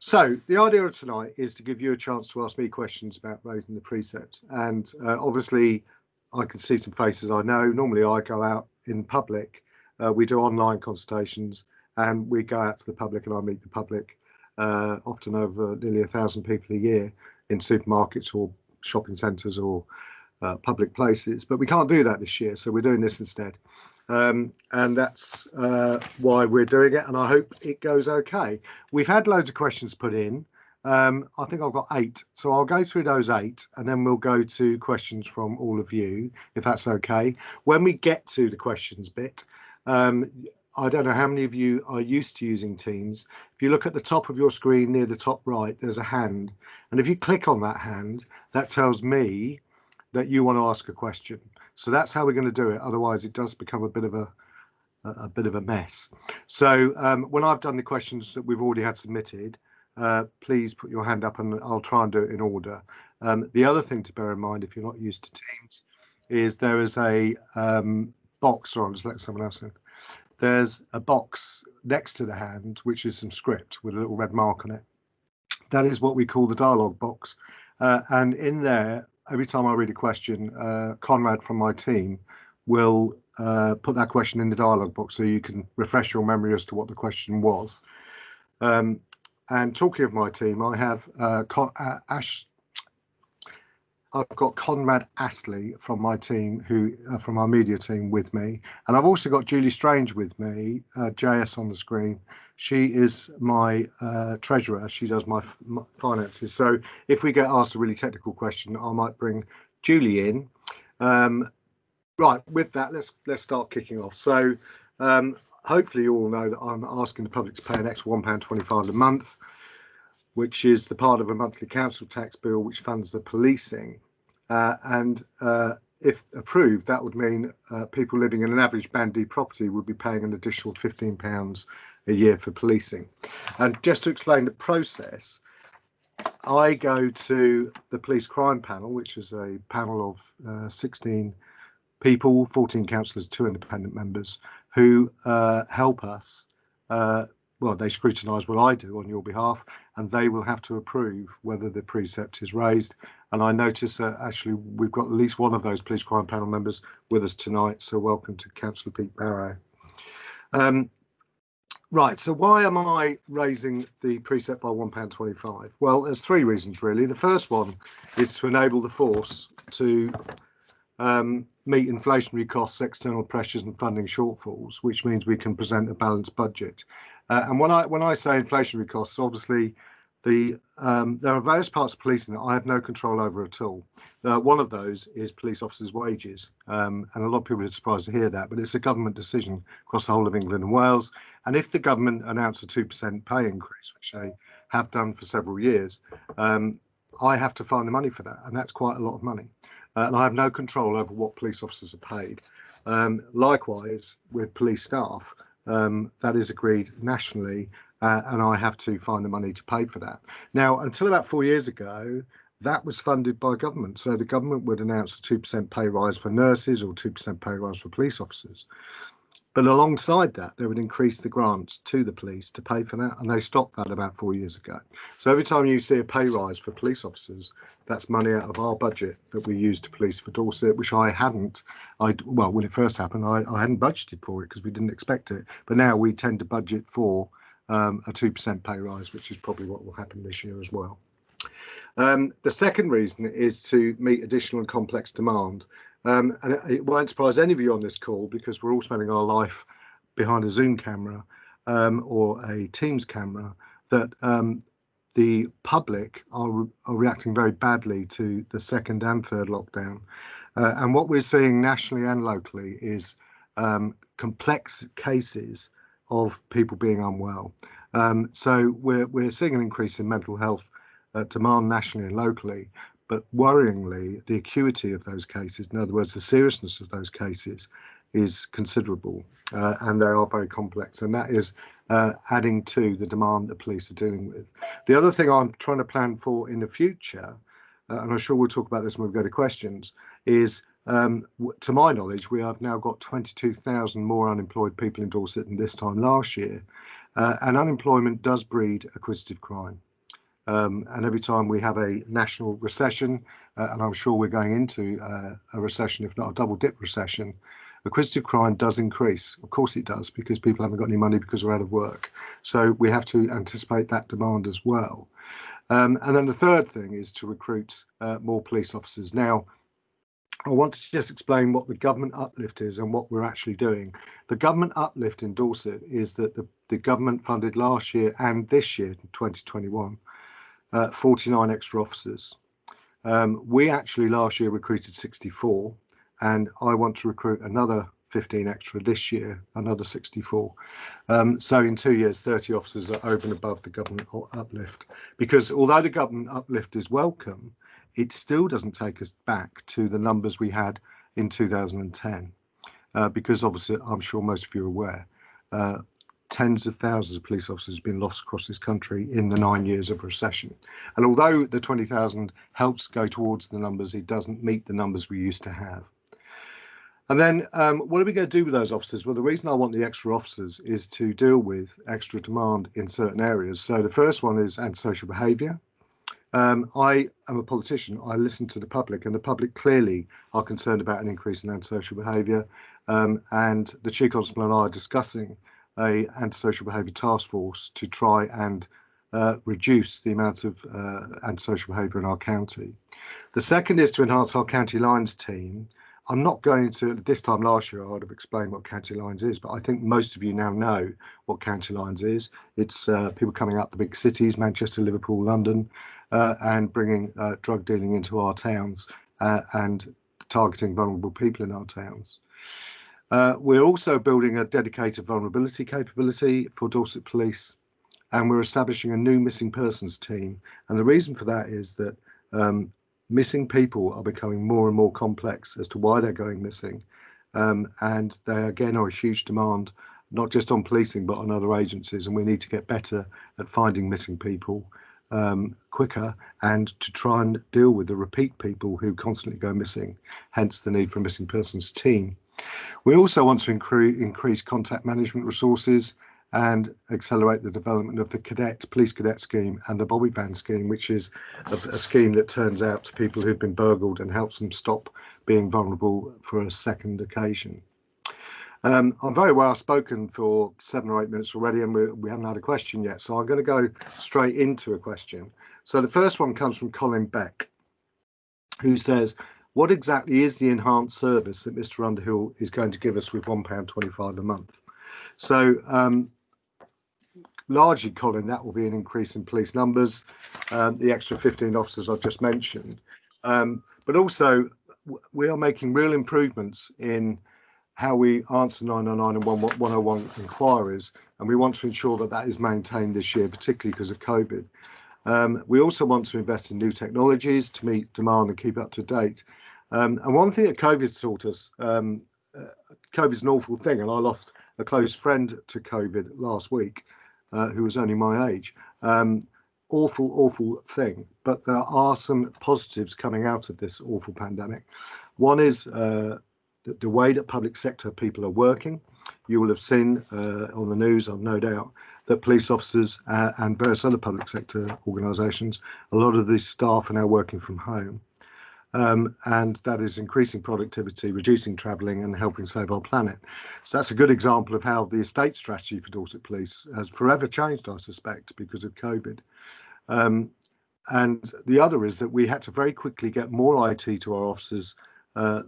So the idea of tonight is to give you a chance to ask me questions about raising the precept. And obviously, I can see some faces I know. Normally, I go out in public. We do online consultations, and we go out to the public, and I meet the public, often over nearly 1,000 people a year in supermarkets or shopping centres or public places. But we can't do that this year, so we're doing this instead. And that's why we're doing it, and I hope it goes okay. We've had loads of questions put in. I think I've got 8, so I'll go through those 8 and then we'll go to questions from all of you, if that's okay. When we get to the questions bit, I don't know how many of you are used to using Teams. If you look at the top of your screen near the top right, there's a hand, and if you click on that hand, that tells me that you want to ask a question. So that's how we're going to do it. Otherwise, it does become a bit of a mess. So when I've done the questions that we've already had submitted, please put your hand up, and I'll try and do it in order. The other thing to bear in mind, if you're not used to Teams, is there is a box. Or I'll just let someone else in. There's a box next to the hand, which is some script with a little red mark on it. That is what we call the dialogue box, and in there, every time I read a question, Conrad from my team will put that question in the dialogue box so you can refresh your memory as to what the question was. And talking of my team, I have I've got Conrad Astley from my team, who from our media team, with me, and I've also got Julie Strange with me, JS on the screen. She is my treasurer. She does my finances. So if we get asked a really technical question, I might bring Julie in. Right, with that, let's start kicking off. So hopefully you all know that I'm asking the public to pay an extra £1.25 a month, which is the part of a monthly council tax bill which funds the policing. And if approved, that would mean people living in an average Band D property would be paying an additional £15 a year for policing. And just to explain the process, I go to the police crime panel, which is a panel of 16 people, 14 councillors, 2 independent members, who help us. Well, they scrutinise what I do on your behalf, and they will have to approve whether the precept is raised. And I notice that actually we've got at least one of those police crime panel members with us tonight, so welcome to Councillor Pete Barrow. Right, so why am I raising the precept by £1.25? Well, there's 3 reasons really. The first one is to enable the force to meet inflationary costs, external pressures and funding shortfalls, which means we can present a balanced budget. And when I say inflationary costs, obviously there are various parts of policing that I have no control over at all. One of those is police officers' wages, and a lot of people are surprised to hear that, but it's a government decision across the whole of England and Wales. And if the government announce a 2% pay increase, which they have done for several years, I have to find the money for that, and that's quite a lot of money. And I have no control over what police officers are paid. Likewise, with police staff, that is agreed nationally, and I have to find the money to pay for that. Now, until about 4 years ago, that was funded by government. So the government would announce a 2% pay rise for nurses or 2% pay rise for police officers. But alongside that, they would increase the grants to the police to pay for that, and they stopped that about 4 years ago. So every time you see a pay rise for police officers, that's money out of our budget that we use to police for Dorset, which I hadn't. Well, when it first happened, I hadn't budgeted for it because we didn't expect it. But now we tend to budget for a 2% pay rise, which is probably what will happen this year as well. The second reason is to meet additional and complex demand. And it won't surprise any of you on this call, because we're all spending our life behind a Zoom camera or a Teams camera, that the public are reacting very badly to the second and third lockdown. And what we're seeing nationally and locally is complex cases of people being unwell. So we're seeing an increase in mental health demand nationally and locally. But worryingly, the acuity of those cases, in other words, the seriousness of those cases, is considerable, and they are very complex, and that is adding to the demand that police are dealing with. The other thing I'm trying to plan for in the future, and I'm sure we'll talk about this when we go to questions, is to my knowledge, we have now got 22,000 more unemployed people in Dorset than this time last year, and unemployment does breed acquisitive crime. And every time we have a national recession, and I'm sure we're going into a recession, if not a double dip recession, acquisitive crime does increase. Of course it does, because people haven't got any money because they're out of work. So we have to anticipate that demand as well. And then the third thing is to recruit more police officers. Now, I want to just explain what the government uplift is and what we're actually doing. The government uplift in Dorset is that the government funded last year and this year, 2021, 49 extra officers. We actually last year recruited 64, and I want to recruit another 15 extra this year, another 64. So in 2 years, 30 officers are over and above the government uplift. Because although the government uplift is welcome, it still doesn't take us back to the numbers we had in 2010. Because obviously, I'm sure most of you are aware, tens of thousands of police officers have been lost across this country in the 9 years of recession. And although the 20,000 helps go towards the numbers, it doesn't meet the numbers we used to have. And then what are we going to do with those officers? Well, the reason I want the extra officers is to deal with extra demand in certain areas. So the first one is antisocial behaviour. I am a politician. I listen to the public, and the public clearly are concerned about an increase in antisocial behaviour. And the Chief Constable and I are discussing a antisocial behaviour task force to try and reduce the amount of antisocial behaviour in our county. The second is to enhance our county lines team. I'm not going to, this time last year, I would have explained what county lines is, but I think most of you now know what county lines is. It's people coming up the big cities, Manchester, Liverpool, London, and bringing drug dealing into our towns and targeting vulnerable people in our towns. We're also building a dedicated vulnerability capability for Dorset Police, and we're establishing a new missing persons team. And the reason for that is that missing people are becoming more and more complex as to why they're going missing. And they again are a huge demand, not just on policing, but on other agencies. And we need to get better at finding missing people quicker, and to try and deal with the repeat people who constantly go missing, hence the need for a missing persons team. We also want to increase contact management resources and accelerate the development of the police cadet scheme and the bobby van scheme, which is a scheme that turns out to people who've been burgled and helps them stop being vulnerable for a second occasion. I'm very well spoken for 7 or 8 minutes already, and we haven't had a question yet, so I'm going to go straight into a question. So the first one comes from Colin Beck, who says, what exactly is the enhanced service that Mr. Underhill is going to give us with £1.25 a month? So largely, Colin, that will be an increase in police numbers, the extra 15 officers I've just mentioned. But also, we are making real improvements in how we answer 999 and 101 inquiries, and we want to ensure that that is maintained this year, particularly because of COVID. We also want to invest in new technologies to meet demand and keep up to date. And one thing that COVID's taught us, COVID's an awful thing, and I lost a close friend to COVID last week, who was only my age. Awful thing, but there are some positives coming out of this awful pandemic. One is the way that public sector people are working. You will have seen on the news, I've no doubt, that police officers and various other public sector organisations, a lot of these staff are now working from home. And that is increasing productivity, reducing travelling and helping save our planet. So that's a good example of how the estate strategy for Dorset Police has forever changed, I suspect, because of COVID. And the other is that we had to very quickly get more IT to our officers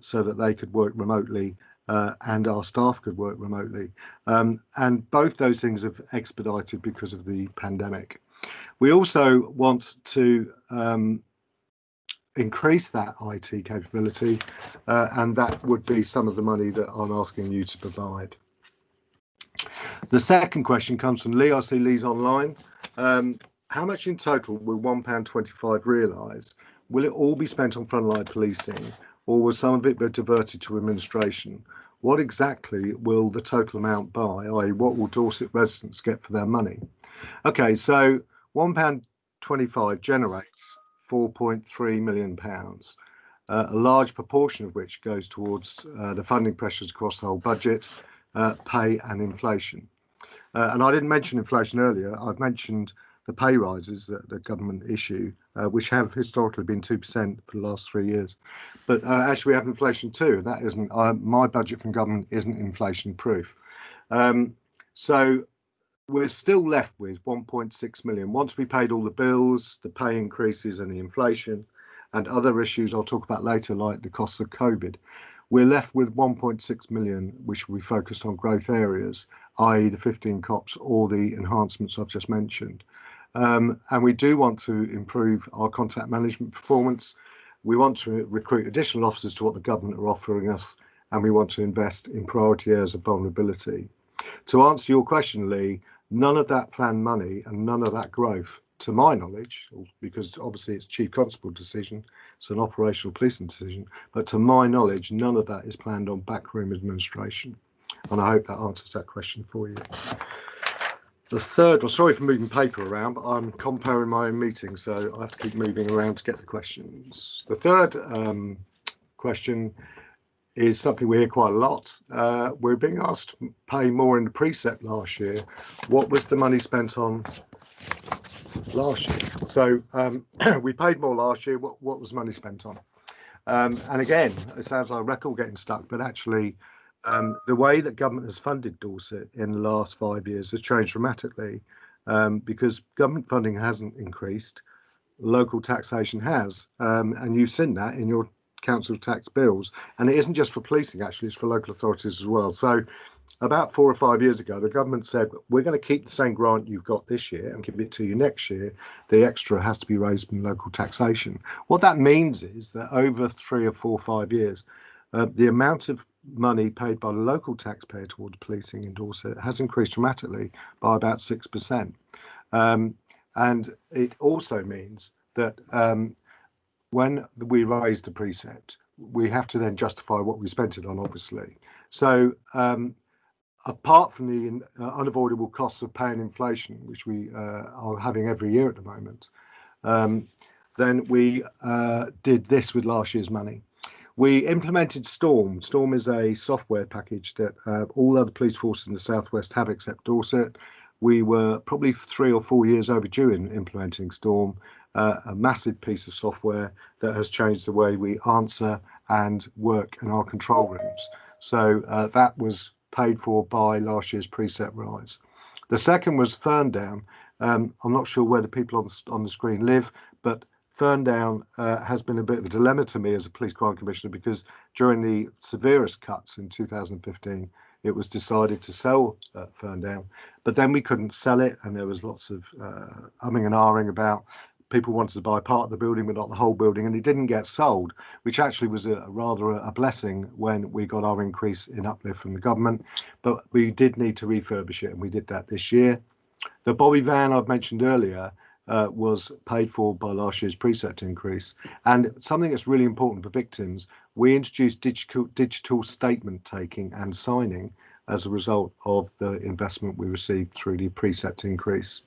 so that they could work remotely and our staff could work remotely. And both those things have expedited because of the pandemic. We also want to increase that IT capability, and that would be some of the money that I'm asking you to provide. The second question comes from Lee. I see Lee's online. How much in total will £1.25 realise? Will it all be spent on frontline policing, or will some of it be diverted to administration? What exactly will the total amount buy, i.e. what will Dorset residents get for their money? Okay, so £1.25 generates £4.3 million, a large proportion of which goes towards the funding pressures across the whole budget, pay and inflation. And I didn't mention inflation earlier. I've mentioned the pay rises that the government issue, which have historically been 2% for the last 3 years. But actually, we have inflation too, and that isn't my budget from government isn't inflation proof. So we're still left with 1.6 million. Once we paid all the bills, the pay increases, and the inflation, and other issues I'll talk about later, like the costs of COVID, we're left with 1.6 million, which will be focused on growth areas, i.e. the 15 COPs or the enhancements I've just mentioned. And we do want to improve our contact management performance. We want to recruit additional officers to what the government are offering us, and we want to invest in priority areas of vulnerability. To answer your question, Lee, none of that planned money and none of that growth, to my knowledge, because obviously it's Chief Constable decision, it's an operational policing decision, but to my knowledge, none of that is planned on backroom administration. And I hope that answers that question for you. The third one, sorry for moving paper around, but I'm comparing my own meeting, so I have to keep moving around to get the questions. The third question is something we hear quite a lot. We're being asked to pay more in the Precept last year. What was the money spent on last year? So we paid more last year. What was money spent on? And again, it sounds like a record getting stuck, but actually the way that government has funded Dorset in the last 5 years has changed dramatically, because government funding hasn't increased, local taxation has, and you've seen that in your council tax bills. And it isn't just for policing, actually, it's for local authorities as well. So about 4 or 5 years ago, the government said, we're going to keep the same grant you've got this year and give it to you next year. The extra has to be raised from local taxation. What that means is that over 3 or 4 or 5 years, the amount of money paid by the local taxpayer towards policing in Dorset has increased dramatically by about 6%. And it also means that when we raise the Precept, we have to then justify what we spent it on, obviously. So apart from the unavoidable costs of paying inflation, which we are having every year at the moment, then we did this with last year's money. We implemented Storm. Storm is a software package that all other police forces in the southwest have except Dorset. We were probably 3 or 4 years overdue in implementing Storm, a massive piece of software that has changed the way we answer and work in our control rooms. So that was paid for by last year's Precept rise. The second was Ferndown. I'm not sure where the people on the screen live, but Ferndown has been a bit of a dilemma to me as a police crime commissioner, because during the severest cuts in 2015, it was decided to sell Ferndown, but then we couldn't sell it, and there was lots of umming and ahhing about people wanted to buy part of the building but not the whole building, and it didn't get sold, which actually was rather a blessing when we got our increase in uplift from the government. But we did need to refurbish it, and we did that this year. The Bobby van I've mentioned earlier was paid for by last year's Precept increase. And something that's really important for victims, we introduced digital statement taking and signing as a result of the investment we received through the Precept increase.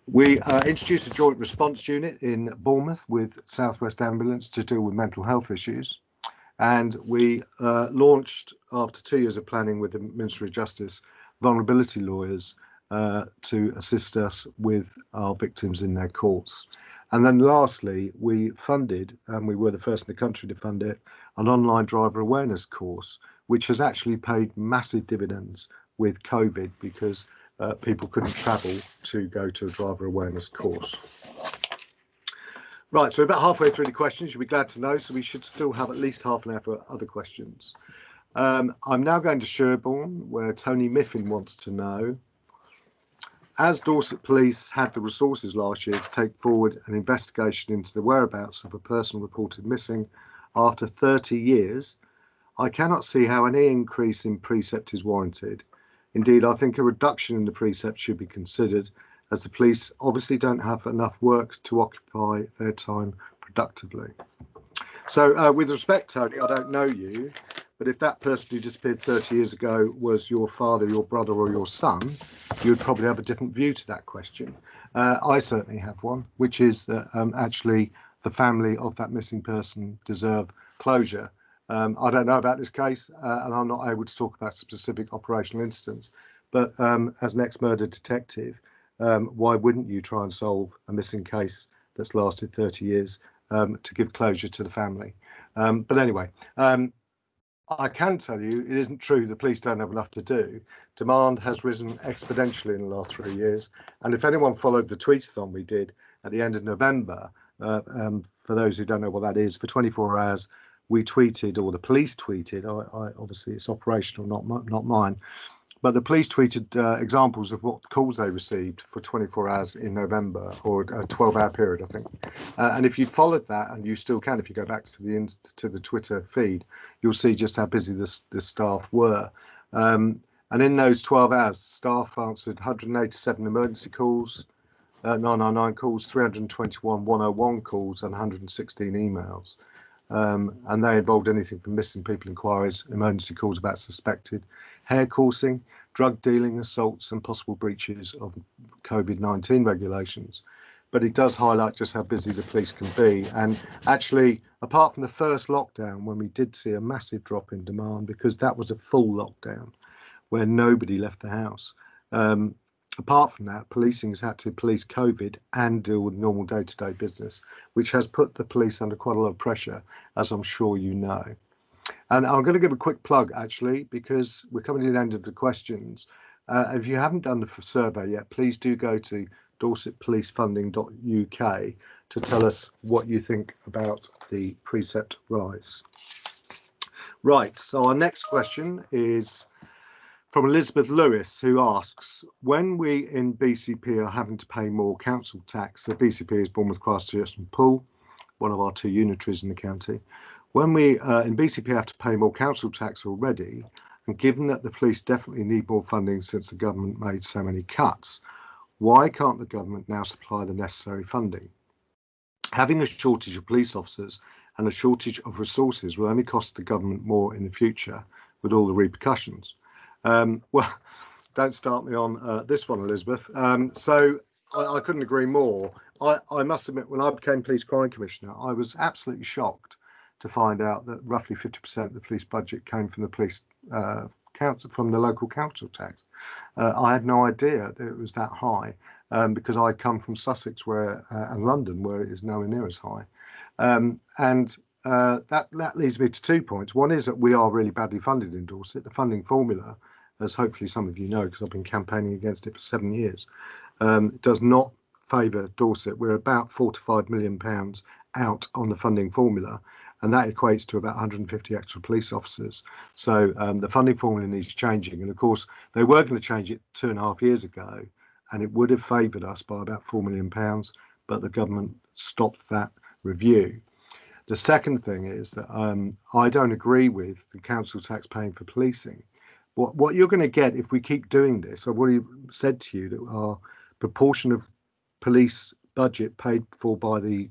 We introduced a joint response unit in Bournemouth with South West Ambulance to deal with mental health issues. And we launched, after 2 years of planning with the Ministry of Justice, vulnerability lawyers to assist us with our victims in their courts. And then lastly, we funded, and we were the first in the country to fund it, an online driver awareness course, which has actually paid massive dividends with COVID, because people couldn't travel to go to a driver awareness course. Right, so we're about halfway through the questions, you'll be glad to know, so we should still have at least half an hour for other questions. I'm now going to Sherborne, where Tony Miffin wants to know, as Dorset Police had the resources last year to take forward an investigation into the whereabouts of a person reported missing after 30 years, I cannot see how any increase in Precept is warranted. Indeed, I think a reduction in the Precept should be considered, as the police obviously don't have enough work to occupy their time productively. So with respect, Tony, I don't know you, but if that person who disappeared 30 years ago was your father, your brother, or your son, you would probably have a different view to that question. I certainly have one, which is that actually the family of that missing person deserve closure. I don't know about this case, and I'm not able to talk about specific operational incidents, but as an ex-murder detective, why wouldn't you try and solve a missing case that's lasted 30 years to give closure to the family? But anyway, I can tell you it isn't true the police don't have enough to do. Demand has risen exponentially in the last 3 years. And if anyone followed the tweetathon we did at the end of November, for those who don't know what that is, for 24 hours, we tweeted, or the police tweeted, I obviously it's operational, not mine, but the police tweeted examples of what calls they received for 24 hours in November, or a 12-hour period, I think. And if you followed that, and you still can, if you go back to the Twitter feed, you'll see just how busy the staff were. And in those 12 hours, staff answered 187 emergency calls, 999 calls, 321 101 calls, and 116 emails. And they involved anything from missing people inquiries, emergency calls about suspected hair coursing, drug dealing, assaults, and possible breaches of COVID-19 regulations. But it does highlight just how busy the police can be. And actually, apart from the first lockdown, when we did see a massive drop in demand, because that was a full lockdown where nobody left the house. Apart from that, policing has had to police COVID and deal with normal day-to-day business, which has put the police under quite a lot of pressure, as I'm sure you know. And I'm going to give a quick plug, actually, because we're coming to the end of the questions. If you haven't done the survey yet, please do go to dorsetpolicefunding.uk to tell us what you think about the Precept rise. Right, so our next question is from Elizabeth Lewis, who asks, when we in BCP are having to pay more council tax, the BCP is Bournemouth, Christchurch and Poole, one of our two unitaries in the county. When we in BCP have to pay more council tax already, and given that the police definitely need more funding since the government made so many cuts, why can't the government now supply the necessary funding? Having a shortage of police officers and a shortage of resources will only cost the government more in the future, with all the repercussions. Well, don't start me on this one, Elizabeth. So I couldn't agree more. I must admit, when I became Police Crime Commissioner, I was absolutely shocked to find out that roughly 50% of the police budget came from the police council, from the local council tax. I had no idea that it was that high, because I come from Sussex, and London, where it is nowhere near as high. That leads me to 2 points. One is that we are really badly funded in Dorset. The funding formula, as hopefully some of you know, because I've been campaigning against it for 7 years, does not favour Dorset. We're about £4 to £5 million out on the funding formula, and that equates to about 150 extra police officers. So the funding formula needs changing. And of course, they were going to change it 2.5 years ago, and it would have favoured us by about £4 million, but the government stopped that review. The second thing is that I don't agree with the council tax paying for policing. What you're going to get if we keep doing this, I've already said to you that our proportion of police budget paid for by the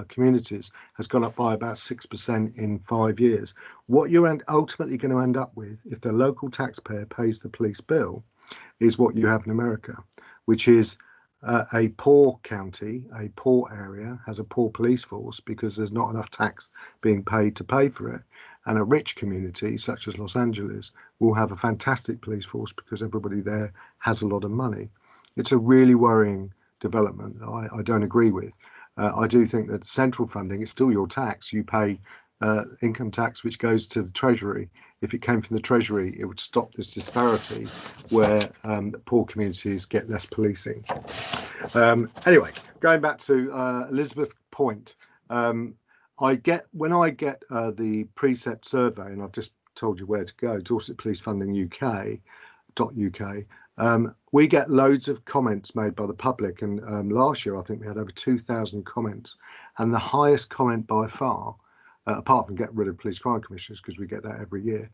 communities has gone up by about 6% in 5 years. What you're ultimately going to end up with, if the local taxpayer pays the police bill, is what you have in America, which is a poor county, a poor area has a poor police force because there's not enough tax being paid to pay for it. And a rich community such as Los Angeles will have a fantastic police force because everybody there has a lot of money. It's a really worrying development I don't agree with. I do think that central funding is still your tax. You pay income tax which goes to the Treasury. If it came from the Treasury, it would stop this disparity where poor communities get less policing. Anyway, going back to Elizabeth's point, when I get the Precept survey, and I've just told you where to go, Dorset Police Funding UK.uk, we get loads of comments made by the public, and last year I think we had over 2,000 comments, and the highest comment by far, apart from get rid of police crime commissioners, because we get that every year,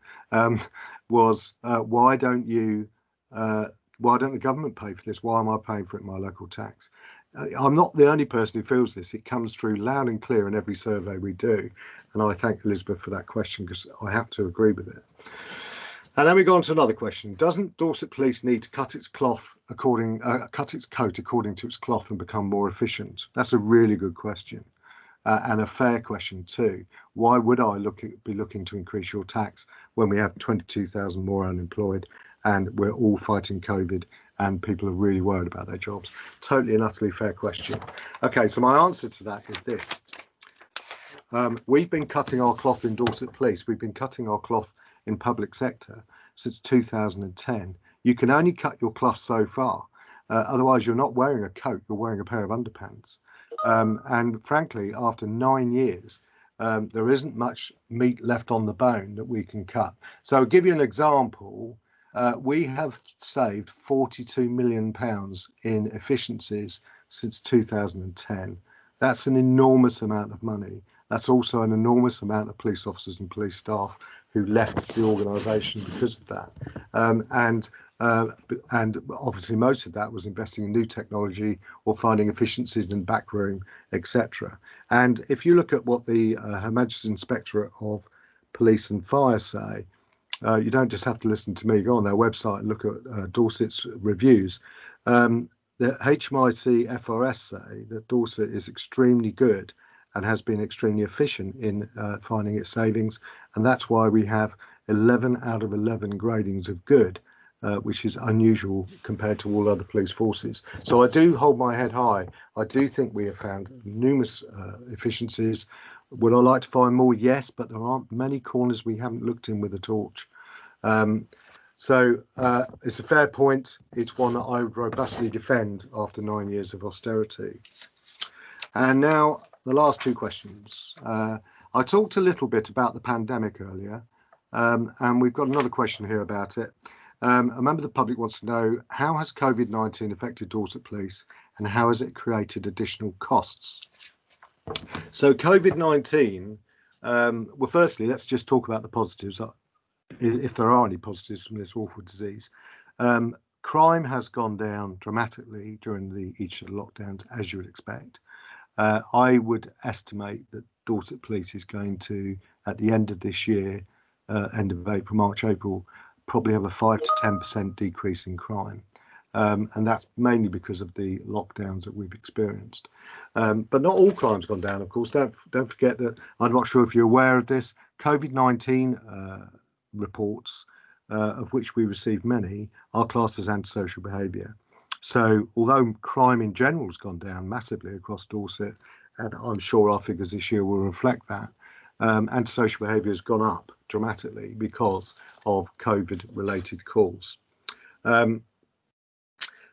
was why don't the government pay for this? Why am I paying for it in my local tax? I'm not the only person who feels this. It comes through loud and clear in every survey we do, and I thank Elizabeth for that question because I have to agree with it. And then we go on to another question. Doesn't Dorset Police need to cut its coat according to its cloth and become more efficient? That's a really good question. And a fair question too. Why would I be looking to increase your tax when we have 22,000 more unemployed and we're all fighting COVID and people are really worried about their jobs. Totally and utterly fair question. Okay, so my answer to that is this. We've been cutting our cloth in Dorset Police. We've been cutting our cloth in public sector since 2010. You can only cut your cloth so far. Otherwise, you're not wearing a coat, you're wearing a pair of underpants. And frankly, after 9 years, there isn't much meat left on the bone that we can cut. So I'll give you an example. We have saved £42 million in efficiencies since 2010. That's an enormous amount of money. That's also an enormous amount of police officers and police staff who left the organisation because of that. And obviously most of that was investing in new technology or finding efficiencies in backroom, etc. And if you look at what the Her Majesty's Inspectorate of Police and Fire say, you don't just have to listen to me. Go on their website and look at Dorset's reviews. The HMIC FRS say that Dorset is extremely good and has been extremely efficient in finding its savings, and that's why we have 11 out of 11 gradings of good, which is unusual compared to all other police forces. So I do hold my head high. I do think we have found numerous efficiencies. Would I like to find more? Yes, but there aren't many corners we haven't looked in with a torch. So it's a fair point. It's one that I would robustly defend after 9 years of austerity. And now the last two questions. I talked a little bit about the pandemic earlier, and we've got another question here about it. A member of the public wants to know, how has COVID-19 affected Dorset Police and how has it created additional costs? So COVID-19, well, firstly, let's just talk about the positives, if there are any positives from this awful disease. Crime has gone down dramatically during each of the lockdowns, as you would expect. I would estimate that Dorset Police is going to, at the end of this year, end of April, March, April, probably have a 5 to 10% decrease in crime. And that's mainly because of the lockdowns that we've experienced. But not all crime's gone down, of course. Don't forget that, I'm not sure if you're aware of this, COVID-19 reports, of which we received many, are classed as antisocial behaviour. So although crime in general has gone down massively across Dorset, and I'm sure our figures this year will reflect that, antisocial behaviour has gone up dramatically because of COVID-related calls.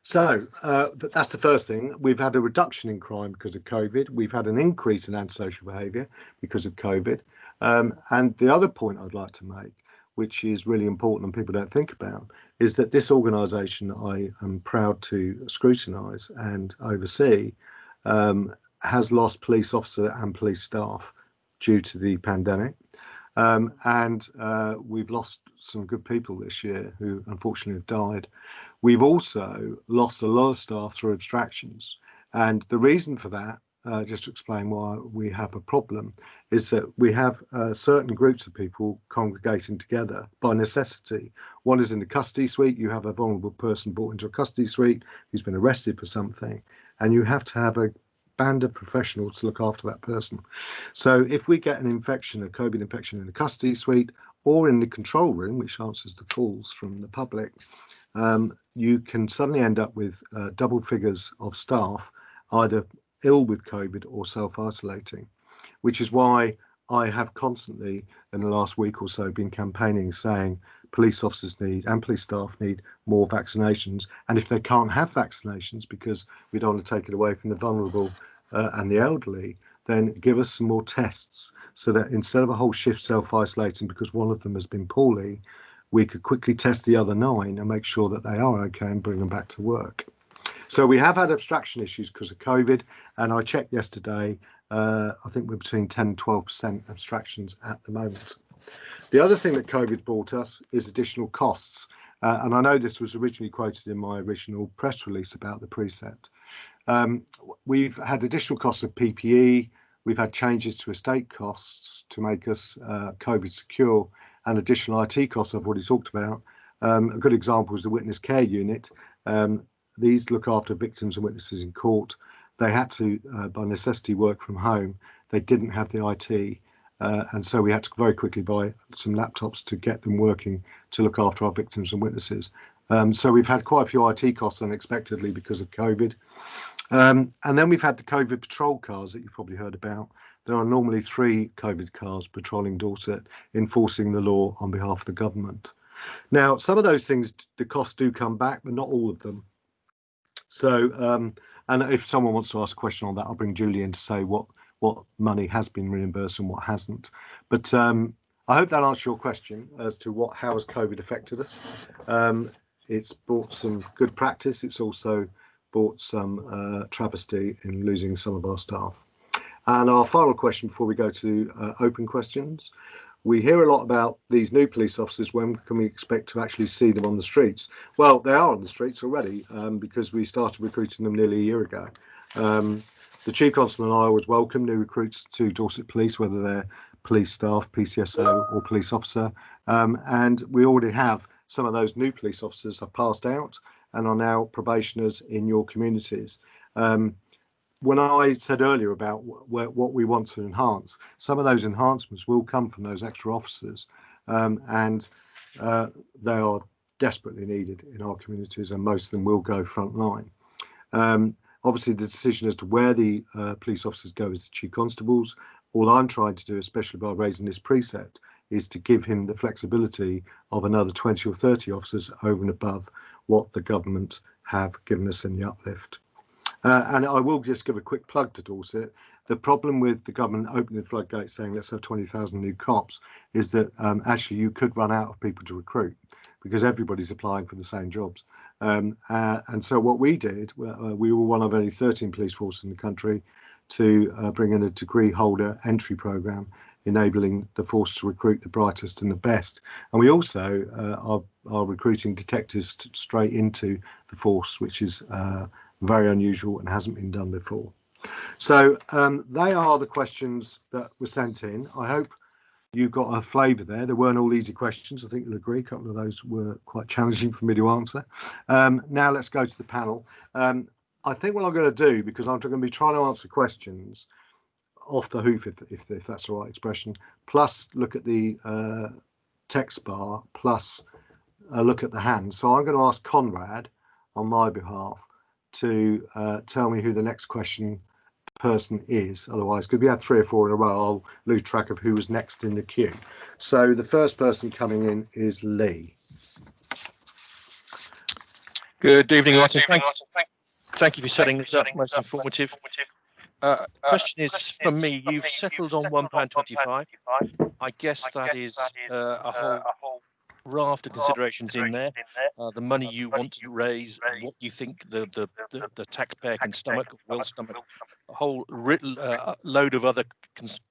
So that's the first thing. We've had a reduction in crime because of COVID. We've had an increase in antisocial behaviour because of COVID. And the other point I'd like to make, which is really important and people don't think about, is that this organisation I am proud to scrutinise and oversee has lost police officer and police staff due to the pandemic. And we've lost some good people this year who unfortunately have died. We've also lost a lot of staff through abstractions. And the reason for that, just to explain why we have a problem, is that we have certain groups of people congregating together by necessity. One is in the custody suite. You have a vulnerable person brought into a custody suite who's been arrested for something, and you have to have a band of professionals to look after that person. So if we get an infection, a COVID infection in the custody suite or in the control room, which answers the calls from the public, you can suddenly end up with double figures of staff either ill with COVID or self-isolating, which is why I have constantly in the last week or so been campaigning saying police officers need and police staff need more vaccinations, and if they can't have vaccinations because we don't want to take it away from the vulnerable and the elderly, then give us some more tests so that instead of a whole shift self-isolating because one of them has been poorly, we could quickly test the other 9 and make sure that they are okay and bring them back to work. So we have had abstraction issues because of COVID, and I checked yesterday, I think we're between 10 and 12% abstractions at the moment. The other thing that COVID brought us is additional costs. And I know this was originally quoted in my original press release about the Precept. We've had additional costs of PPE, we've had changes to estate costs to make us COVID secure, and additional IT costs I've already talked about. A good example is the witness care unit. These look after victims and witnesses in court. They had to, by necessity, work from home. They didn't have the IT, and so we had to very quickly buy some laptops to get them working to look after our victims and witnesses. So we've had quite a few IT costs unexpectedly because of COVID. And then we've had the COVID patrol cars that you've probably heard about. There are normally 3 COVID cars patrolling Dorset, enforcing the law on behalf of the government. Now, some of those things, the costs do come back, but not all of them. So, and if someone wants to ask a question on that, I'll bring Julie in to say what money has been reimbursed and what hasn't. But I hope that answers your question as to how has COVID affected us. It's brought some good practice. It's also brought some travesty in losing some of our staff. And our final question before we go to open questions. We hear a lot about these new police officers. When can we expect to actually see them on the streets? Well, they are on the streets already because we started recruiting them nearly a year ago. The Chief Constable and I always welcome new recruits to Dorset Police, whether they're police staff, PCSO or police officer. And we already have some of those new police officers have passed out and are now probationers in your communities. When I said earlier about what we want to enhance, some of those enhancements will come from those extra officers, and they are desperately needed in our communities, and most of them will go frontline. Obviously, the decision as to where the police officers go is the Chief Constable's. All I'm trying to do, especially by raising this precept, is to give him the flexibility of another 20 or 30 officers over and above what the government have given us in the uplift. And I will just give a quick plug to Dorset. The problem with the government opening the floodgates saying let's have 20,000 new cops is that actually you could run out of people to recruit because everybody's applying for the same jobs. And so what we did, we were one of only 13 police forces in the country to bring in a degree holder entry programme, enabling the force to recruit the brightest and the best. And we also are recruiting detectives straight into the force, which is very unusual and hasn't been done before. So they are the questions that were sent in. I hope you got a flavour there. There weren't all easy questions. I think you'll agree. A couple of those were quite challenging for me to answer. Now let's go to the panel. I think what I'm going to do, because I'm going to be trying to answer questions off the hoof, if that's the right expression, plus look at the text bar, plus look at the hands. So I'm going to ask Conrad on my behalf to tell me who the next question person is. Otherwise, because we had 3 or 4 in a row, I'll lose track of who was next in the queue. So the first person coming in is Lee. Good evening, Martyn. Thank you for setting this up. Most informative. Question is from me. You've settled on £1.25. I guess that is a whole raft of considerations in there. The money you want to raise, what you think the taxpayer can stomach, will stomach, a whole load of other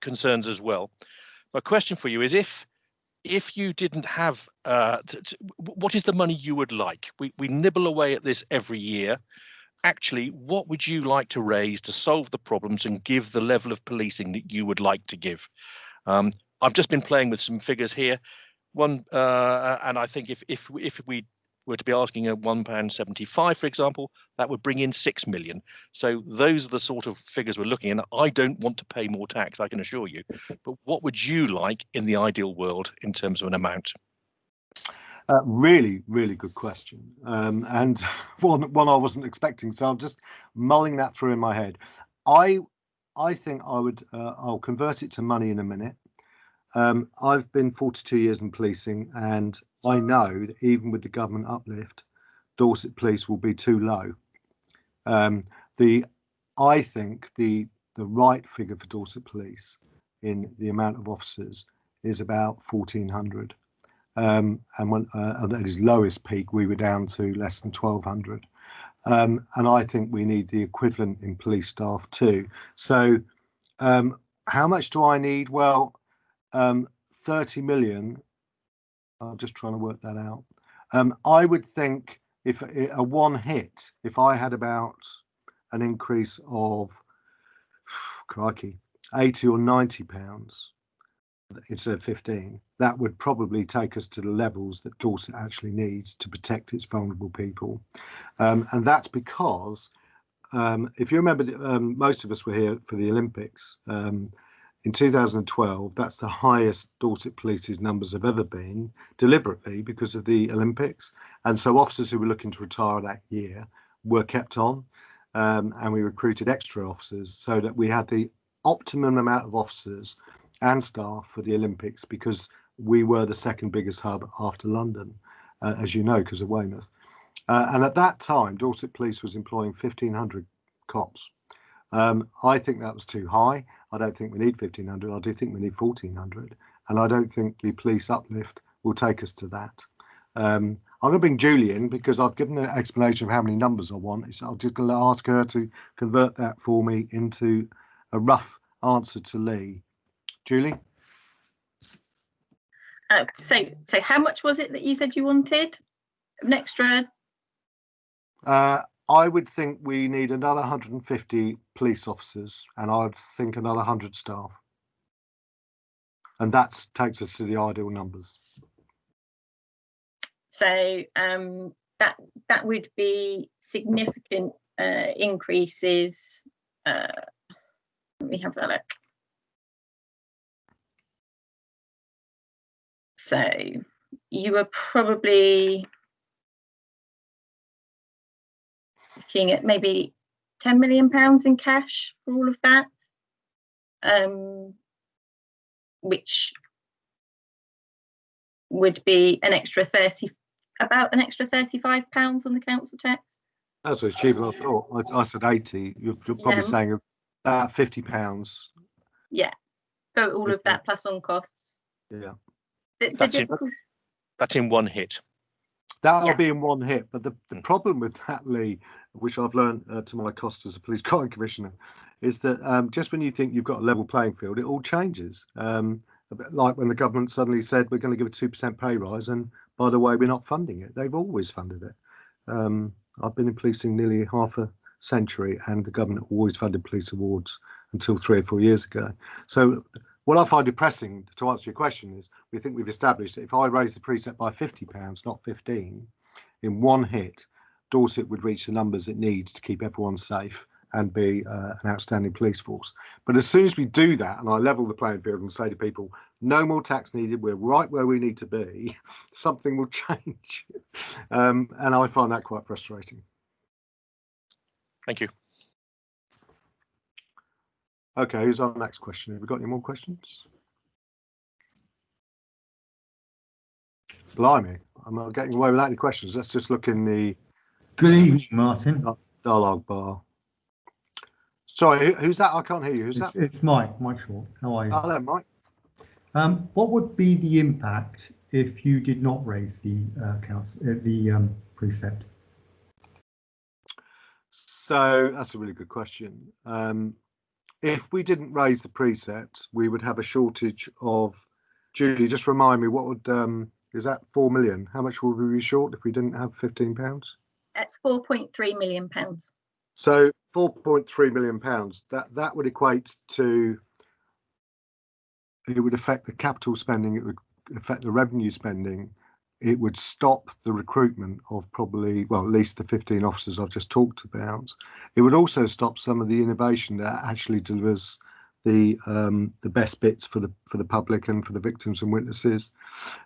concerns as well. My question for you is, if you didn't have, what is the money you would like? We nibble away at this every year. Actually, what would you like to raise to solve the problems and give the level of policing that you would like to give? I've just been playing with some figures here. And I think if we were to be asking a £1.75, for example, that would bring in 6 million. So those are the sort of figures we're looking at. I don't want to pay more tax, I can assure you. But what would you like in the ideal world in terms of an amount? Really, really good question, and one I wasn't expecting. So I'm just mulling that through in my head. I think I would. I'll convert it to money in a minute. I've been 42 years in policing, and I know that even with the government uplift, Dorset Police will be too low. I think the right figure for Dorset Police in the amount of officers is about 1,400. And when at his lowest peak, we were down to less than 1,200. And I think we need the equivalent in police staff too. So how much do I need? Well, 30 million. I'm just trying to work that out. I would think if a one hit, if I had about an increase of, crikey, 80 or 90 pounds, instead of 15, that would probably take us to the levels that Dorset actually needs to protect its vulnerable people. And that's because if you remember, most of us were here for the Olympics in 2012, that's the highest Dorset Police's numbers have ever been, deliberately because of the Olympics. And so officers who were looking to retire that year were kept on, and we recruited extra officers so that we had the optimum amount of officers and staff for the Olympics, because we were the second biggest hub after London, as you know, because of Weymouth. And at that time, Dorset Police was employing 1,500 cops. I think that was too high. I don't think we need 1,500. I do think we need 1,400. And I don't think the police uplift will take us to that. I'm going to bring Julie in because I've given an explanation of how many numbers I want. So I'm just going to ask her to convert that for me into a rough answer to Lee. Julie? So how much was it that you said you wanted? An extra? I would think we need another 150 police officers, and I would think another 100 staff. And that takes us to the ideal numbers. So that would be significant increases. Let me have a look. So you were probably looking at maybe £10 million in cash for all of that, which would be an extra about an extra £35 on the council tax. That's what's cheaper than I thought. I said 80. You're probably saying about £50. Yeah, so all of that plus on costs. Yeah. That's in one hit. That'll be in one hit. But the problem with that, Lee, which I've learned to my cost as a police crime commissioner, is that just when you think you've got a level playing field, it all changes. A bit like when the government suddenly said we're going to give a 2% pay rise, and by the way, we're not funding it. They've always funded it. I've been in policing nearly half a century, and the government always funded police awards until 3 or 4 years ago. So what I find depressing, to answer your question, is we think we've established that if I raise the precept by £50, not 15, in one hit, Dorset would reach the numbers it needs to keep everyone safe and be an outstanding police force. But as soon as we do that, and I level the playing field and say to people, no more tax needed, we're right where we need to be, something will change. And I find that quite frustrating. Thank you. Okay, who's our next question? Have we got any more questions? Blimey, I'm not getting away without any questions. Let's just look in the... Good evening, Martyn. Dialogue bar. Sorry, who's that? I can't hear you. Who's that? It's Mike Short. How are you? Hello, Mike. What would be the impact if you did not raise the precept? So that's a really good question. If we didn't raise the precept, we would have a shortage of... Julie, just remind me, what would... is that 4 million? How much would we be short if we didn't have £15? That's £4.3 million. So £4.3 million, that would equate to... It would affect the capital spending, it would affect the revenue spending, it would stop the recruitment of probably, well, at least the 15 officers I've just talked about. It would also stop some of the innovation that actually delivers the best bits for the public and for the victims and witnesses.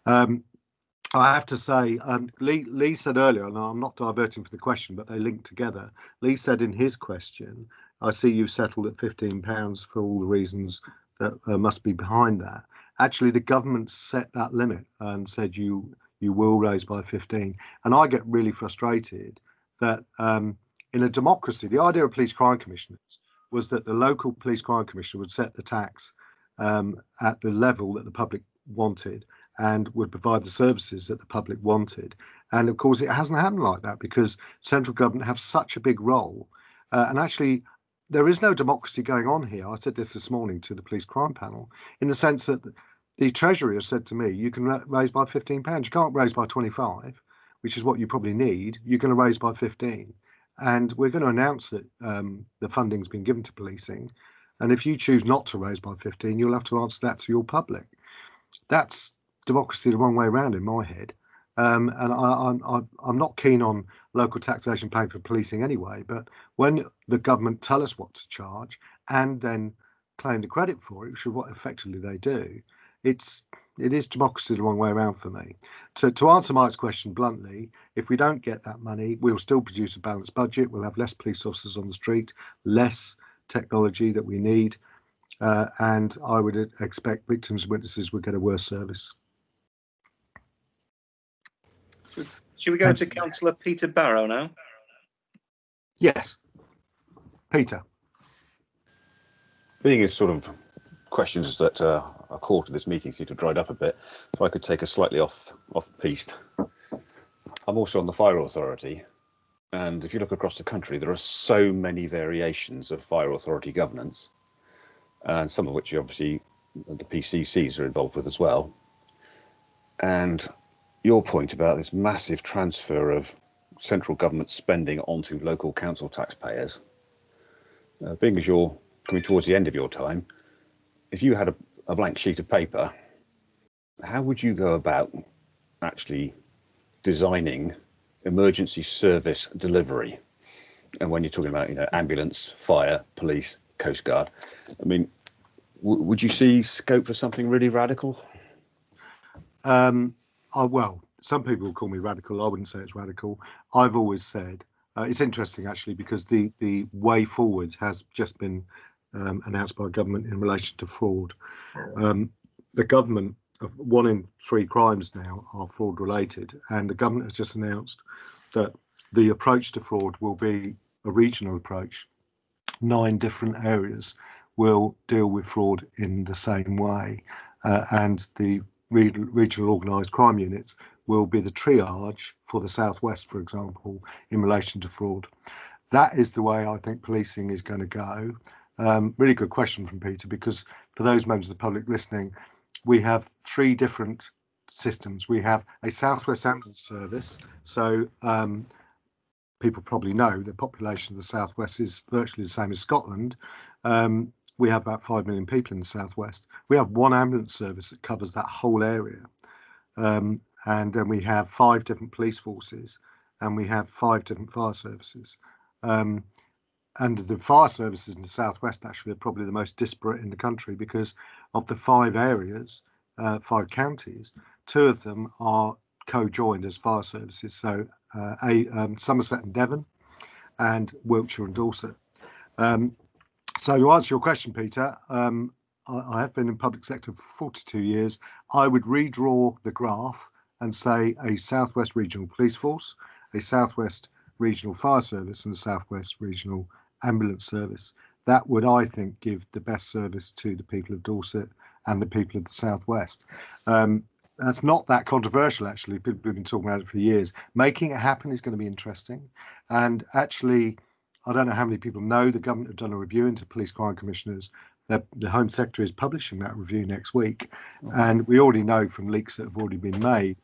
I have to say, Lee said earlier, and I'm not diverting from the question, but they link together. Lee said in his question, I see you've settled at £15 for all the reasons that must be behind that. Actually, the government set that limit and said you will raise by 15. And I get really frustrated that in a democracy, the idea of police crime commissioners was that the local police crime commissioner would set the tax at the level that the public wanted and would provide the services that the public wanted. And of course, it hasn't happened like that because central government have such a big role. And actually, there is no democracy going on here. I said this morning to the police crime panel, in the sense that the Treasury has said to me, you can raise by £15. You can't raise by 25, which is what you probably need. You're going to raise by 15. And we're going to announce that the funding's been given to policing. And if you choose not to raise by 15, you'll have to answer that to your public. That's democracy the wrong way around in my head. And I'm not keen on local taxation paying for policing anyway, but when the government tell us what to charge and then claim the credit for it, which is what effectively they do, it is democracy the wrong way around for me. To answer Mike's question bluntly, if we don't get that money, we'll still produce a balanced budget. We'll have less police officers on the street, less technology that we need, and I would expect victims and witnesses would get a worse service. Should we go to Councillor Peter Barrow now? Yes, Peter. Being as sort of questions that are core to this meeting seem to have dried up a bit, if I could take a slightly off piste. I'm also on the Fire Authority, and if you look across the country, there are so many variations of Fire Authority governance, and some of which obviously the PCCs are involved with as well. And your point about this massive transfer of central government spending onto local council taxpayers, being as you're coming towards the end of your time, if you had a blank sheet of paper, how would you go about actually designing emergency service delivery? And when you're talking about, ambulance, fire, police, Coast Guard, I mean, would you see scope for something really radical? Well, some people call me radical. I wouldn't say it's radical. I've always said, it's interesting actually, because the way forward has just been announced by government in relation to fraud. The government, 1 in 3 crimes now are fraud related, and the government has just announced that the approach to fraud will be a regional approach. 9 different areas will deal with fraud in the same way, and the regional organised crime units will be the triage for the southwest, for example, in relation to fraud. That is the way I think policing is going to go. Really good question from Peter, because for those members of the public listening, we have 3 different systems. We have a Southwest Ambulance Service. So people probably know the population of the Southwest is virtually the same as Scotland. We have about 5 million people in the Southwest. We have 1 ambulance service that covers that whole area. And then we have 5 different police forces, and we have 5 different fire services. And the fire services in the Southwest actually are probably the most disparate in the country, because of the 5 areas, 5 counties, 2 of them are co-joined as fire services. So Somerset and Devon, and Wiltshire and Dorset. So to answer your question, Peter, I have been in public sector for 42 years. I would redraw the graph and say a Southwest Regional Police Force, a Southwest Regional Fire Service, and a Southwest Regional Ambulance Service. That would, I think, give the best service to the people of Dorset and the people of the Southwest. That's not that controversial, actually. People have been talking about it for years. Making it happen is going to be interesting. And actually, I don't know how many people know, the government have done a review into police crime commissioners. The Home Secretary is publishing that review next week. And we already know from leaks that have already been made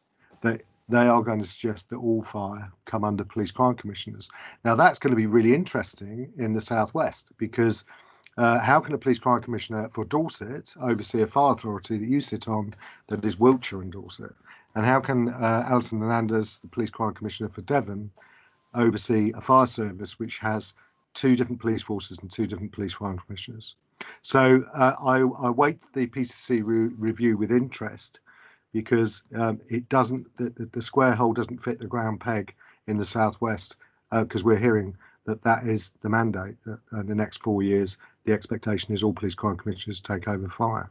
that they are going to suggest that all fire come under police crime commissioners. Now, that's going to be really interesting in the Southwest, because how can a police crime commissioner for Dorset oversee a fire authority that you sit on that is Wiltshire and Dorset? And how can Alison Hernandez, the police crime commissioner for Devon, oversee a fire service which has 2 different police forces and 2 different police crime commissioners? So I wait the PCC review with interest, because it doesn't, the square hole doesn't fit the round peg in the Southwest, because we're hearing that is the mandate, that in the next 4 years, the expectation is all police crime commissioners take over fire.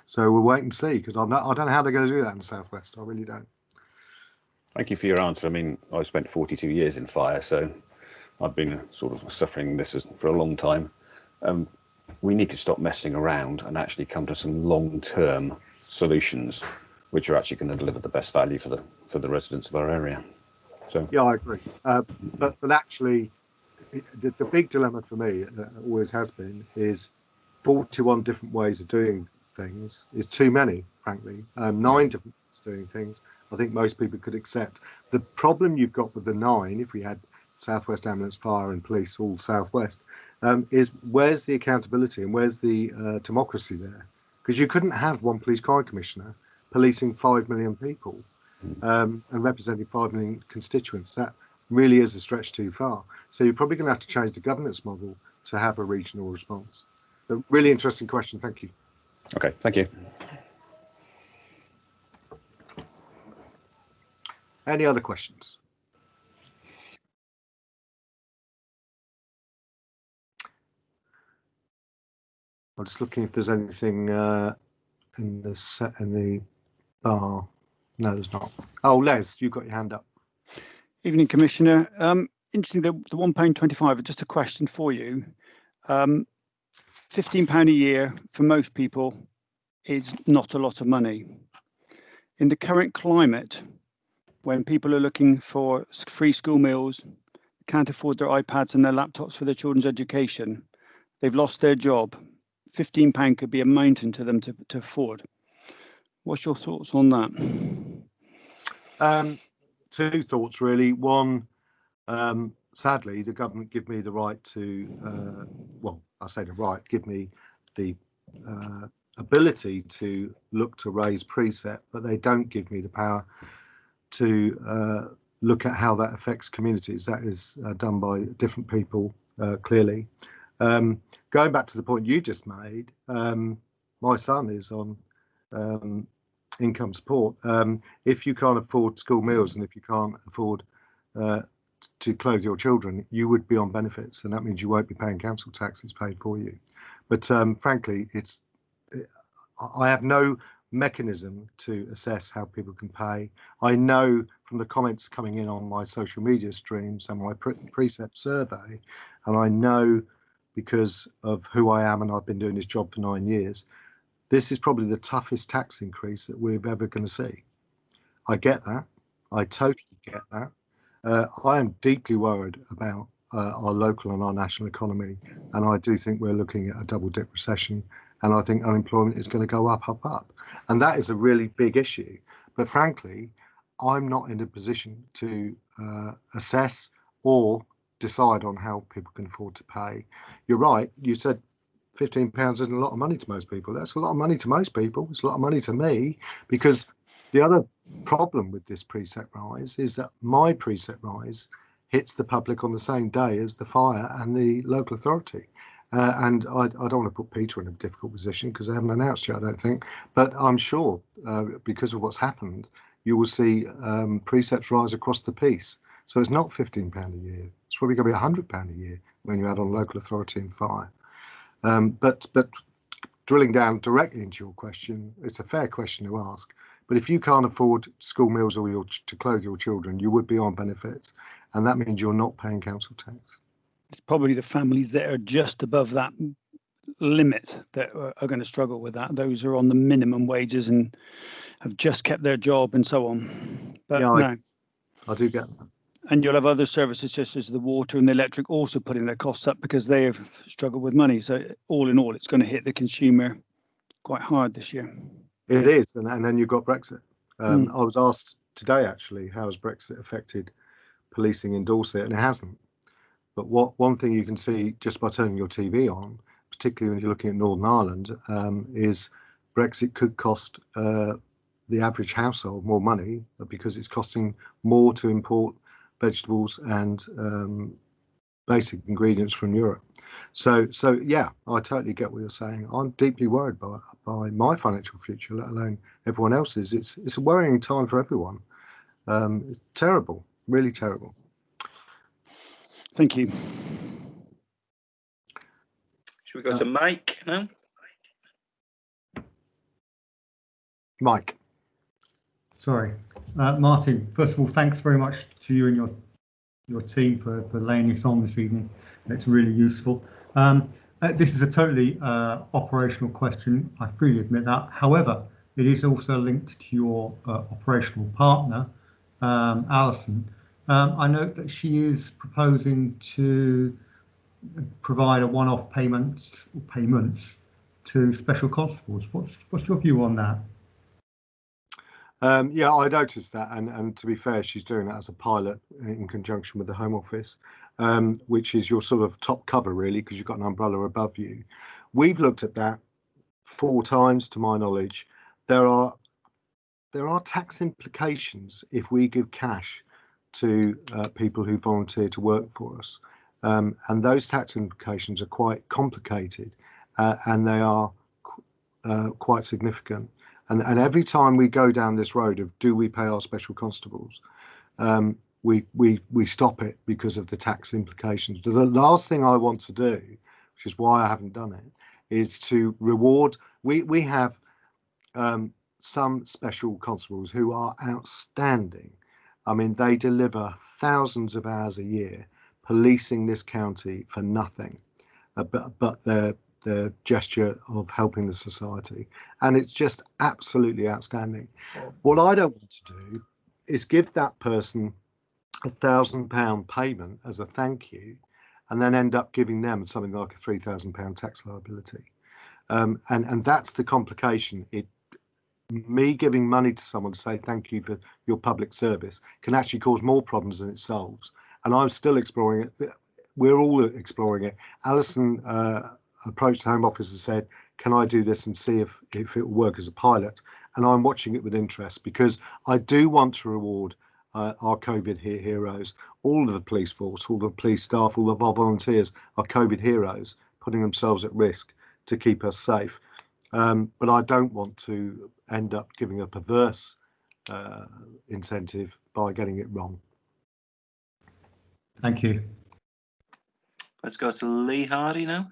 So we'll wait and see, because I don't know how they're going to do that in the Southwest. I really don't. Thank you for your answer. I mean, I've spent 42 years in fire, so I've been sort of suffering this for a long time. We need to stop messing around and actually come to some long-term solutions which are actually going to deliver the best value for the residents of our area. So yeah, I agree. But actually, the big dilemma for me, always has been, is 41 different ways of doing things is too many, frankly. 9 different ways of doing things, I think most people could accept. The problem you've got with the 9, if we had Southwest Ambulance, Fire and Police all Southwest, is where's the accountability and where's the democracy there? Because you couldn't have 1 police crime commissioner policing 5 million people and representing 5 million constituents. That really is a stretch too far. So you're probably going to have to change the governance model to have a regional response. A really interesting question. Thank you. Okay, thank you. Any other questions? I'm just looking if there's anything in the bar. No, there's not. Oh, Les, you've got your hand up. Evening, Commissioner. Interesting, the £1.25, just a question for you. £15 a year for most people is not a lot of money. In the current climate, when people are looking for free school meals, can't afford their iPads and their laptops for their children's education, they've lost their job, £15 could be a mountain to them to afford. What's your thoughts on that? Two thoughts, really. One, sadly, the government give me the right to, well, I say the right, give me the ability to look to raise Precept, but they don't give me the power to look at how that affects communities. That is done by different people, clearly. Going back to the point you just made, my son is on income support. If you can't afford school meals and if you can't afford to clothe your children, you would be on benefits, and that means you won't be paying council tax. It's paid for you. But frankly, I have no mechanism to assess how people can pay. I know from the comments coming in on my social media streams and my Precept survey, and I know because of who I am, and I've been doing this job for 9 years, this is probably the toughest tax increase that we're ever going to see. I get that. I totally get that. I am deeply worried about our local and our national economy, and I do think we're looking at a double-dip recession, and I think unemployment is going to go up, up, up. And that is a really big issue. But frankly, I'm not in a position to assess or decide on how people can afford to pay. You're right. You said £15 isn't a lot of money to most people. That's a lot of money to most people. It's a lot of money to me, because the other problem with this Precept rise is that my Precept rise hits the public on the same day as the fire and the local authority. And I don't want to put Peter in a difficult position because they haven't announced yet, I don't think. But I'm sure because of what's happened, you will see Precepts rise across the piece. So it's not £15 a year. It's probably going to be £100 a year when you add on local authority and fire. But drilling down directly into your question, it's a fair question to ask. But if you can't afford school meals or to clothe your children, you would be on benefits, and that means you're not paying council tax. It's probably the families that are just above that limit that are going to struggle with that. Those are on the minimum wages and have just kept their job and so on. But yeah, no. I do get that. And you'll have other services such as the water and the electric also putting their costs up because they have struggled with money. So all in all, it's going to hit the consumer quite hard this year. It is, and then you've got Brexit. I was asked today, actually, how has Brexit affected policing in Dorset, and it hasn't. But one thing you can see just by turning your TV on, particularly when you're looking at Northern Ireland, is Brexit could cost the average household more money because it's costing more to import vegetables and basic ingredients from Europe. So yeah, I totally get what you're saying. I'm deeply worried by my financial future, let alone everyone else's. It's a worrying time for everyone. It's terrible, really terrible. Thank you. Should we go to Mike now? Mike. Sorry, Martyn. First of all, thanks very much to you and your team for laying this on this evening. It's really useful. This is a totally operational question. I freely admit that. However, it is also linked to your operational partner, Alison. I note that she is proposing to provide a one-off payments to special constables. What's your view on that? Yeah, I noticed that, and to be fair, she's doing that as a pilot in conjunction with the Home Office, which is your sort of top cover, really, because you've got an umbrella above you. We've looked at that 4 times, to my knowledge. There are tax implications if we give cash to people who volunteer to work for us, and those tax implications are quite complicated. and they are quite significant. And every time we go down this road of do we pay our special constables, we stop it because of the tax implications. The last thing I want to do, which is why I haven't done it, is to reward. We have some special constables who are outstanding. I mean, they deliver thousands of hours a year policing this county for nothing, but their gesture of helping the society, and it's just absolutely outstanding. What I don't want to do is give that person £1,000 payment as a thank you, and then end up giving them something like a £3,000 tax liability. And that's the complication. Me giving money to someone to say thank you for your public service can actually cause more problems than it solves. And I'm still exploring it. We're all exploring it. Alison approached the Home Office and said, can I do this and see if it will work as a pilot? And I'm watching it with interest, because I do want to reward our COVID heroes. All of the police force, all the police staff, all of our volunteers are COVID heroes, putting themselves at risk to keep us safe. But I don't want to end up giving a perverse incentive by getting it wrong. Thank you. Let's go to Lee Hardy now.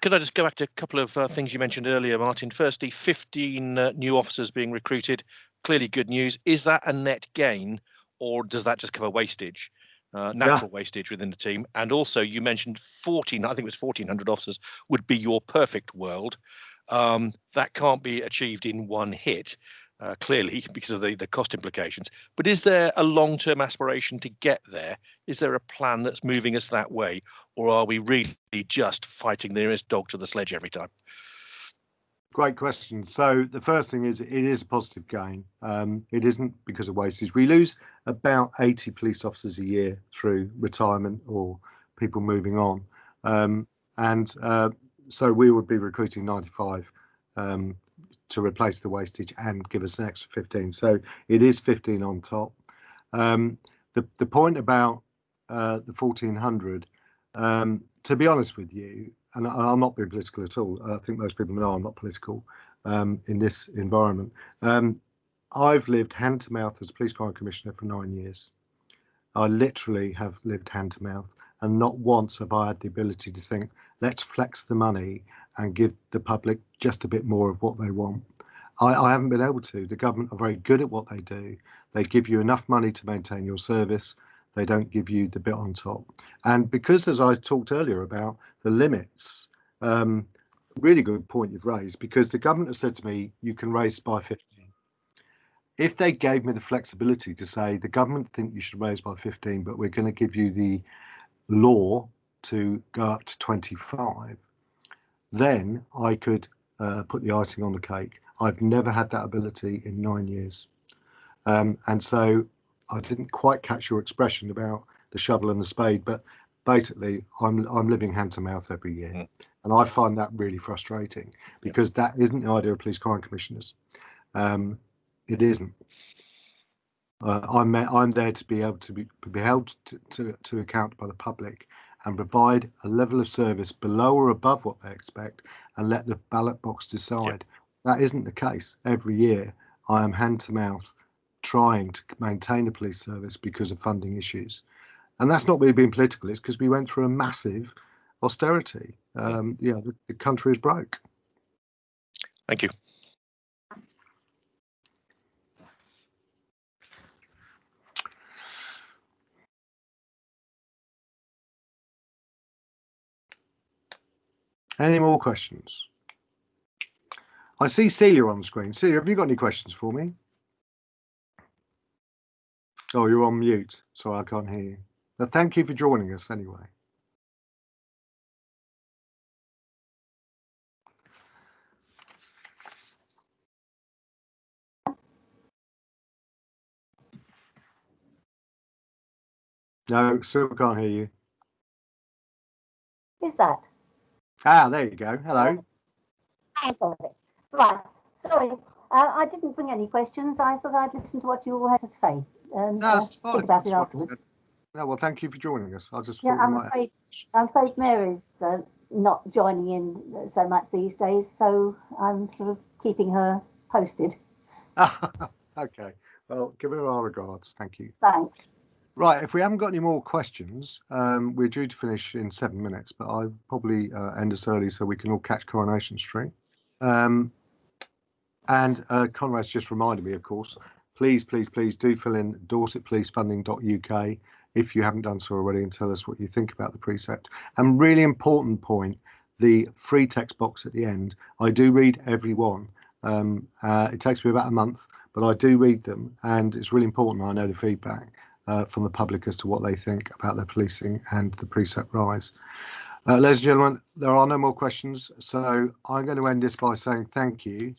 Could I just go back to a couple of things you mentioned earlier, Martin? Firstly, 15 new officers being recruited. Clearly good news. Is that a net gain, or does that just cover wastage, natural wastage within the team? And also, you mentioned 14, I think it was 1,400 officers would be your perfect world. That can't be achieved in one hit, clearly, because of the cost implications. But is there a long-term aspiration to get there? Is there a plan that's moving us that way? Or are we really just fighting the nearest dog to the sledge every time? Great question. So the first thing is, it is a positive gain. It isn't because of wastage. We lose about 80 police officers a year through retirement or people moving on. So we would be recruiting 95 to replace the wastage and give us an extra 15. So it is 15 on top. The point about the 1,400, to be honest with you, and I'm not being political at all. I think most people know I'm not political in this environment. I've lived hand to mouth as police crime commissioner for 9 years. I literally have lived hand to mouth, and not once have I had the ability to think, let's flex the money and give the public just a bit more of what they want. I haven't been able to. The government are very good at what they do. They give you enough money to maintain your service. They don't give you the bit on top. And because, as I talked earlier about the limits, really good point you've raised, because the government have said to me, you can raise by 15. If they gave me the flexibility to say, the government think you should raise by 15, but we're going to give you the law to go up to 25, then I could put the icing on the cake. I've never had that ability in 9 years. And so I didn't quite catch your expression about the shovel and the spade, but basically I'm living hand to mouth every year. And I find that really frustrating, because that isn't the idea of police crime commissioners. It isn't. I'm there to be able to be held to account by the public and provide a level of service below or above what they expect, and let the ballot box decide. That isn't the case. Every year I am hand to mouth trying to maintain the police service because of funding issues. And that's not really being political, it's because we went through a massive austerity. The country is broke. Thank you. Any more questions? I see Celia on the screen. Celia, have you got any questions for me? Oh, you're on mute. Sorry, I can't hear you. But thank you for joining us anyway. No, still can't hear you. Who's that? Ah, there you go. Hello. I got it. Right. Sorry, I didn't bring any questions. I thought I'd listen to what you all had to say and think about it afterwards. No, well, thank you for joining us. I just Yeah, thought I'm afraid Mary's not joining in so much these days, so I'm sort of keeping her posted. Okay, well, give her our regards. Thank you. Thanks. Right, if we haven't got any more questions, we're due to finish in 7 minutes, but I'll probably end us early so we can all catch Coronation Street. And Conrad's just reminded me, of course, please do fill in dorsetpolicefunding.uk if you haven't done so already, and tell us what you think about the precept. And really important point, the free text box at the end. I do read every one. It takes me about a month, but I do read them, and it's really important I know the feedback from the public as to what they think about their policing and the precept rise. Ladies and gentlemen, there are no more questions, so I'm going to end this by saying thank you.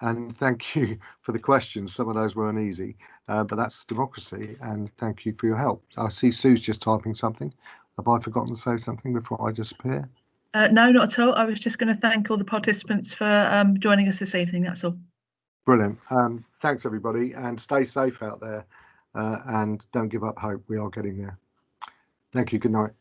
And thank you for the questions. Some of those weren't easy, but that's democracy, and thank you for your help. I see Sue's just typing something. Have I forgotten to say something before I disappear? No, not at all. I was just going to thank all the participants for joining us this evening, that's all. Brilliant. Thanks, everybody, and stay safe out there, and don't give up hope. We are getting there. Thank you. Good night.